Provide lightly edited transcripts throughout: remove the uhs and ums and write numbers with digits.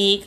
1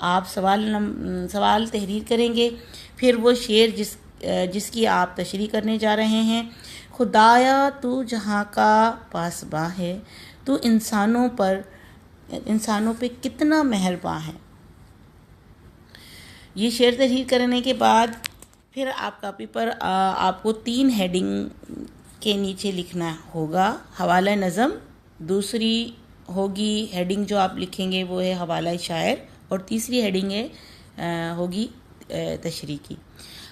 آپ سوال تحریر کریں گے، پھر وہ شعر جس کی آپ تشریح کرنے جا رہے ہیں۔ خدایا تو جہاں کا پاسباں ہے، تو انسانوں پہ کتنا مہرباں ہے۔ یہ شعر تحریر کرنے کے بعد پھر آپ کاپی پر آپ کو 3 ہیڈنگ کے نیچے لکھنا ہوگا۔ حوالہ نظم، دوسری ہوگی ہیڈنگ جو آپ لکھیں گے وہ ہے حوالہ شاعر، اور تیسری ہیڈنگ ہوگی تشریح کی۔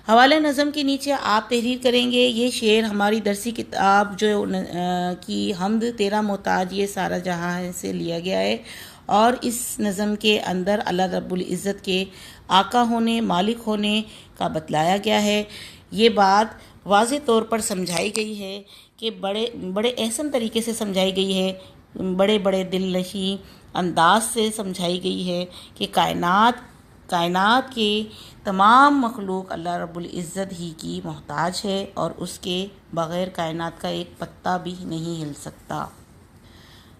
حوالہ نظم کے نیچے آپ تحریر کریں گے، یہ شعر ہماری درسی کتاب جو کی حمد تیرا محتاج یہ سارا جہاں سے لیا گیا ہے، اور اس نظم کے اندر اللہ رب العزت کے آقا ہونے، مالک ہونے کا بتلایا گیا ہے۔ یہ بات واضح طور پر سمجھائی گئی ہے کہ بڑے احسن طریقے سے سمجھائی گئی ہے، بڑے دل نشیں انداز سے سمجھائی گئی ہے کہ کائنات کے تمام مخلوق اللہ رب العزت ہی کی محتاج ہے، اور اس کے بغیر کائنات کا ایک پتا بھی نہیں ہل سکتا۔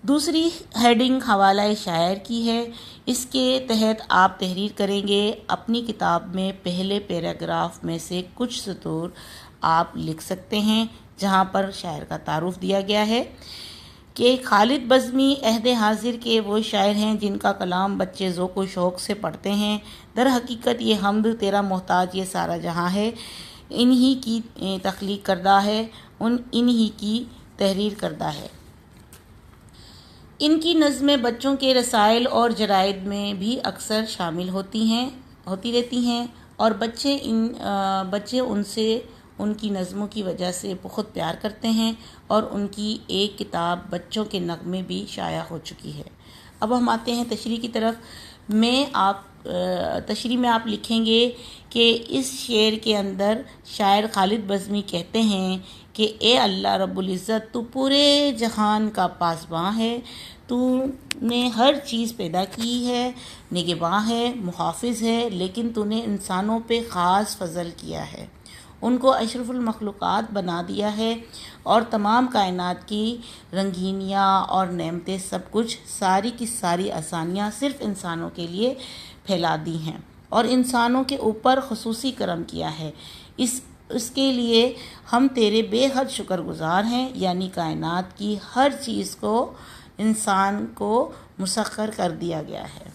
دوسری ہیڈنگ حوالہ شاعر کی ہے، اس کے تحت آپ تحریر کریں گے۔ اپنی کتاب میں پہلے پیراگراف میں سے کچھ سطور آپ لکھ سکتے ہیں جہاں پر شاعر کا تعارف دیا گیا ہے کہ خالد بزمی عہد حاضر کے وہ شاعر ہیں جن کا کلام بچے ذوق و شوق سے پڑھتے ہیں۔ در حقیقت یہ حمد تیرا محتاج یہ سارا جہاں ہے، انہی کی تخلیق کردہ ہے، انہی کی تحریر کردہ ہے۔ ان کی نظمیں بچوں کے رسائل اور جرائد میں بھی اکثر شامل ہوتی رہتی ہیں، اور بچے ان کی نظموں کی وجہ سے بہت پیار کرتے ہیں، اور ان کی ایک کتاب بچوں کے نغمے بھی شائع ہو چکی ہے۔ اب ہم آتے ہیں تشریح کی طرف۔ تشریح میں آپ لکھیں گے کہ اس شعر کے اندر شاعر خالد بزمی کہتے ہیں کہ اے اللہ رب العزت، تو پورے جہان کا پاسباں ہے، تو نے ہر چیز پیدا کی ہے، نگہباں ہے، محافظ ہے، لیکن تو نے انسانوں پہ خاص فضل کیا ہے، ان کو اشرف المخلوقات بنا دیا ہے، اور تمام کائنات کی رنگینیاں اور نعمتیں سب کچھ ساری کی ساری آسانیاں صرف انسانوں کے لیے پھیلا دی ہیں، اور انسانوں کے اوپر خصوصی کرم کیا ہے۔ اس کے لیے ہم تیرے بے حد شکر گزار ہیں، یعنی کائنات کی ہر چیز کو انسان کو مسخر کر دیا گیا ہے،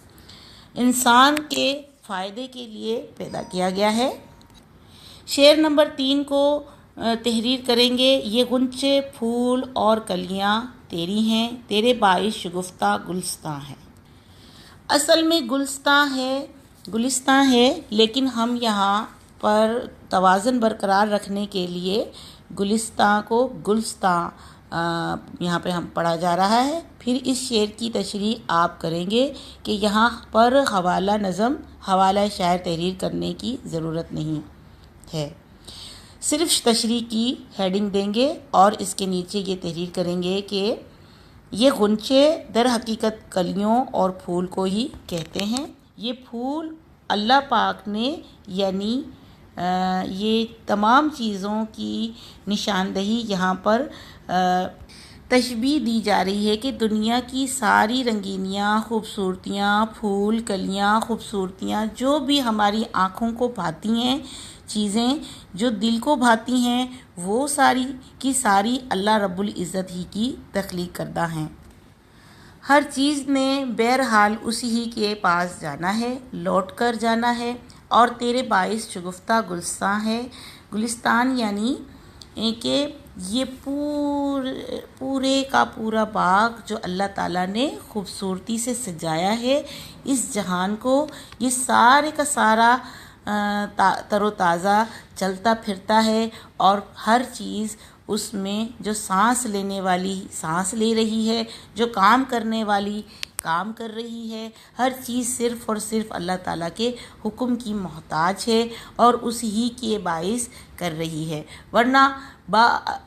انسان کے فائدے کے لیے پیدا کیا گیا ہے۔ شعر نمبر 3 کو تحریر کریں گے۔ یہ غنچے پھول اور کلیاں تیری ہیں، تیرے باعث شگفتہ گلستاں ہیں۔ اصل میں گلستاں ہے، لیکن ہم یہاں پر توازن برقرار رکھنے کے لیے گلستاں کو گلستاں یہاں پہ ہم پڑھا جا رہا ہے۔ پھر اس شعر کی تشریح آپ کریں گے کہ یہاں پر حوالہ نظم، حوالہ شاعر تحریر کرنے کی ضرورت نہیں ہے، صرف تشریح کی ہیڈنگ دیں گے، اور اس کے نیچے یہ تحریر کریں گے کہ یہ غنچے در حقیقت کلیوں اور پھول کو ہی کہتے ہیں۔ یہ پھول اللہ پاک نے، یعنی یہ تمام چیزوں کی نشاندہی یہاں پر تشبیہ دی جا رہی ہے کہ دنیا کی ساری رنگینیاں، خوبصورتیاں، پھول، کلیاں، خوبصورتیاں جو بھی ہماری آنکھوں کو بھاتی ہیں، چیزیں جو دل کو بھاتی ہیں، وہ ساری کی ساری اللہ رب العزت ہی کی تخلیق کردہ ہیں۔ ہر چیز نے بہرحال اسی ہی کے پاس جانا ہے، لوٹ کر جانا ہے، اور تیرے باعث شگفتہ گلستان یعنی کہ یہ پورے کا پورا باغ جو اللہ تعالیٰ نے خوبصورتی سے سجایا ہے اس جہان کو، یہ سارے کا سارا تر و تازہ چلتا پھرتا ہے، اور ہر چیز اس میں جو سانس لینے والی سانس لے رہی ہے، جو کام کرنے والی کام کر رہی ہے، ہر چیز صرف اور صرف اللہ تعالیٰ کے حکم کی محتاج ہے، اور اس ہی کے باعث کر رہی ہے۔ ورنہ با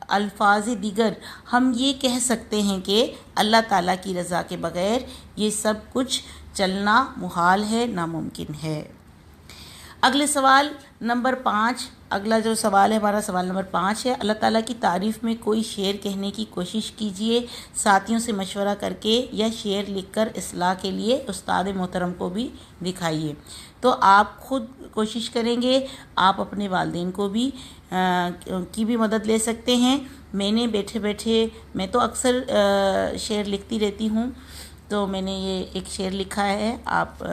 الفاظ دیگر ہم یہ کہہ سکتے ہیں کہ اللہ تعالیٰ کی رضا کے بغیر یہ سب کچھ چلنا محال ہے، ناممکن ہے۔ اگلے سوال نمبر 5، اگلا جو سوال ہے ہمارا سوال نمبر 5 ہے، اللہ تعالیٰ کی تعریف میں کوئی شعر کہنے کی کوشش کیجئے، ساتھیوں سے مشورہ کر کے یا شعر لکھ کر اصلاح کے لیے استاد محترم کو بھی دکھائیے۔ تو آپ خود کوشش کریں گے، آپ اپنے والدین کو بھی کی بھی مدد لے سکتے ہیں۔ میں نے بیٹھے بیٹھے میں تو اکثر شعر لکھتی رہتی ہوں، تو میں نے یہ ایک شعر لکھا ہے، آپ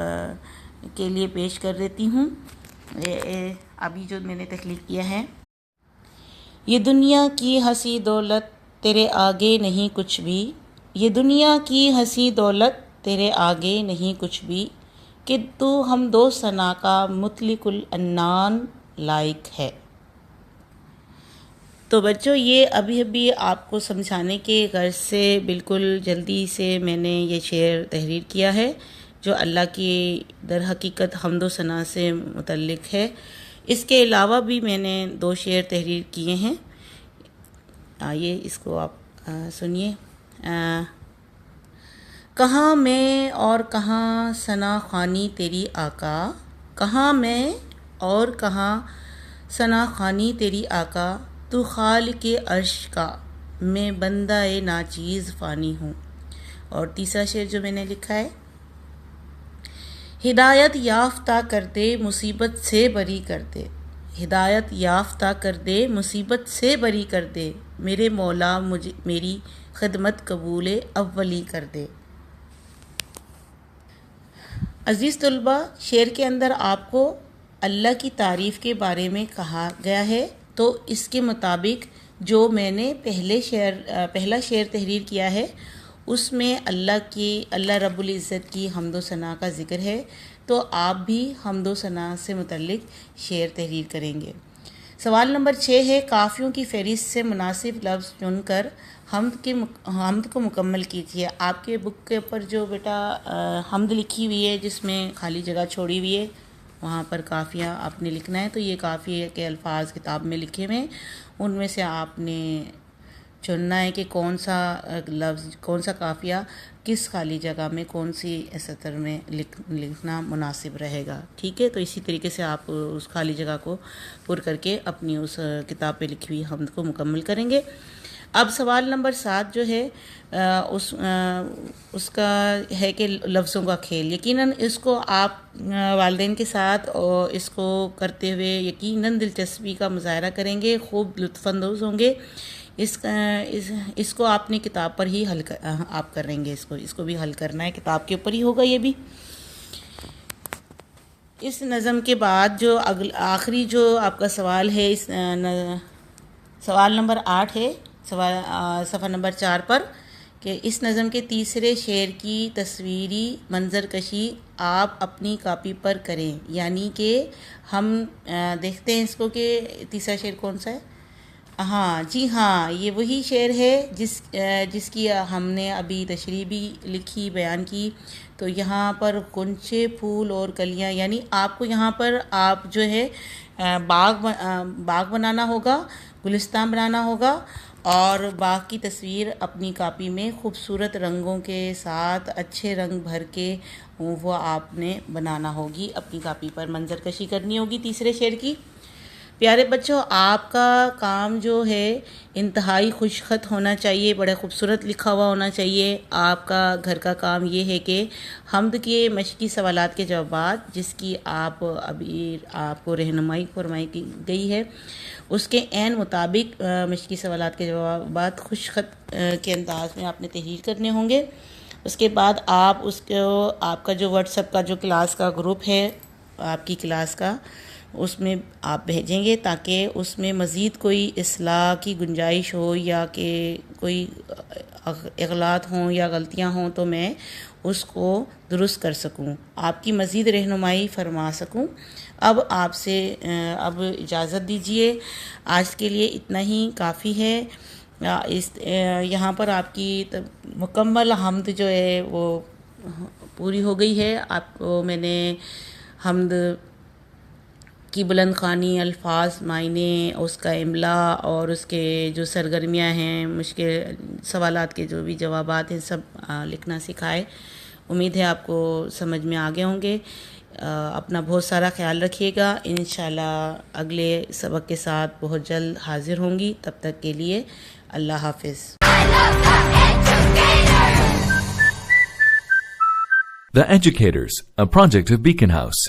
کے لیے پیش کر دیتی ہوں۔ ابھی جو میں نے تخلیق کیا ہے، یہ دنیا کی ہنسی دولت تیرے آگے نہیں کچھ بھی، یہ دنیا کی ہنسی دولت تیرے آگے نہیں کچھ بھی، کہ تو ہم دو ثنا کا مطلق العنان لائق ہے۔ تو بچوں، یہ ابھی آپ کو سمجھانے کے غرض سے بالکل جلدی سے میں نے یہ شعر تحریر کیا ہے، جو اللہ کی در حقیقت حمد و ثنا سے متعلق ہے۔ اس کے علاوہ بھی میں نے 2 شعر تحریر کیے ہیں، آئیے اس کو آپ سنیے۔ کہاں میں اور کہاں ثنا خوانی تیری آقا، کہاں میں اور کہاں ثنا خوانی تیری آقا، تو خالق عرش کا میں بندہ ناچیز فانی ہوں۔ اور تیسرا شعر جو میں نے لکھا ہے، ہدایت یافتہ کر دے مصیبت سے بری کر دے، ہدایت یافتہ کر دے مصیبت سے بری کر دے، میرے مولا مجھے میری خدمت قبول اولی کر دے۔ عزیز طلبہ، شعر کے اندر آپ کو اللہ کی تعریف کے بارے میں کہا گیا ہے، تو اس کے مطابق جو میں نے پہلا شعر تحریر کیا ہے، اس میں اللہ رب العزت کی حمد و ثنا کا ذکر ہے، تو آپ بھی حمد و ثنا سے متعلق شعر تحریر کریں گے۔ سوال نمبر 6 ہے، کافیوں کی فہرست سے مناسب لفظ چن کر حمد کو مکمل کیجیے۔ آپ کے بک کے اوپر جو بیٹا حمد لکھی ہوئی ہے، جس میں خالی جگہ چھوڑی ہوئی ہے، وہاں پر قافیہ آپ نے لکھنا ہے، تو یہ قافیہ کے الفاظ کتاب میں لکھے ہوئے ہیں، ان میں سے آپ نے چننا ہے کہ کون سا لفظ، کون سا قافیہ کس خالی جگہ میں کون سی سطر میں لکھنا مناسب رہے گا، ٹھیک ہے؟ تو اسی طریقے سے آپ اس خالی جگہ کو پر کر کے اپنی اس کتاب پہ لکھی ہوئی حمد کو مکمل کریں گے۔ اب سوال نمبر 7 جو ہے اس کا ہے کہ لفظوں کا کھیل، یقیناً اس کو آپ والدین کے ساتھ اور اس کو کرتے ہوئے یقیناً دلچسپی کا مظاہرہ کریں گے، خوب لطف اندوز ہوں گے۔ اس کو آپ نے کتاب پر ہی آپ کریں گے، اس کو بھی حل کرنا ہے، کتاب کے اوپر ہی ہوگا یہ بھی۔ اس نظم کے بعد جو آخری جو آپ کا سوال ہے، سوال نمبر 8 ہے، صفحہ نمبر 4 پر، کہ اس نظم کے تیسرے شعر کی تصویری منظر کشی آپ اپنی کاپی پر کریں، یعنی کہ ہم دیکھتے ہیں اس کو کہ تیسرا شعر کون سا ہے۔ ہاں جی ہاں، یہ وہی شعر ہے جس کی ہم نے ابھی تشریح بھی لکھی، بیان کی۔ تو یہاں پر غنچے پھول اور کلیاں، یعنی آپ کو یہاں پر آپ جو ہے باغ بنانا ہوگا، گلستان بنانا ہوگا، اور باغ کی تصویر اپنی کاپی میں خوبصورت رنگوں کے ساتھ اچھے رنگ بھر کے وہ آپ نے بنانا ہوگی، اپنی کاپی پر منظر کشی کرنی ہوگی تیسرے شعر کی۔ پیارے بچوں، آپ کا کام جو ہے انتہائی خوش خط ہونا چاہیے، بڑے خوبصورت لکھا ہوا ہونا چاہیے۔ آپ کا گھر کا کام یہ ہے کہ حمد کے مشقی سوالات کے جوابات، جس کی ابھی آپ کو رہنمائی فرمائی گئی ہے، اس کے عین مطابق مشقی سوالات کے جوابات خوش خط کے انداز میں آپ نے تحریر کرنے ہوں گے۔ اس کے بعد آپ کا جو واٹس ایپ کا جو کلاس کا گروپ ہے، آپ کی کلاس کا، اس میں آپ بھیجیں گے، تاکہ اس میں مزید کوئی اصلاح کی گنجائش ہو یا کہ کوئی اغلاط ہوں یا غلطیاں ہوں، تو میں اس کو درست کر سکوں، آپ کی مزید رہنمائی فرما سکوں۔ اب آپ سے اجازت دیجیے، آج کے لیے اتنا ہی کافی ہے۔ یہاں پر آپ کی مکمل حمد جو ہے وہ پوری ہو گئی ہے۔ آپ کو میں نے حمد کی بلند خوانی، الفاظ، معنی، اس کا املا اور اس کے جو سرگرمیاں ہیں، مشکل سوالات کے جو بھی جوابات ہیں، سب لکھنا سکھائے۔ امید ہے آپ کو سمجھ میں آ گئے ہوں گے۔ اپنا بہت سارا خیال رکھیے گا. انشاءاللہ اگلے سبق کے ساتھ بہت جلد حاضر ہوں گی. تب تک کے لیے اللہ حافظ. The Educators, a project of Beacon House.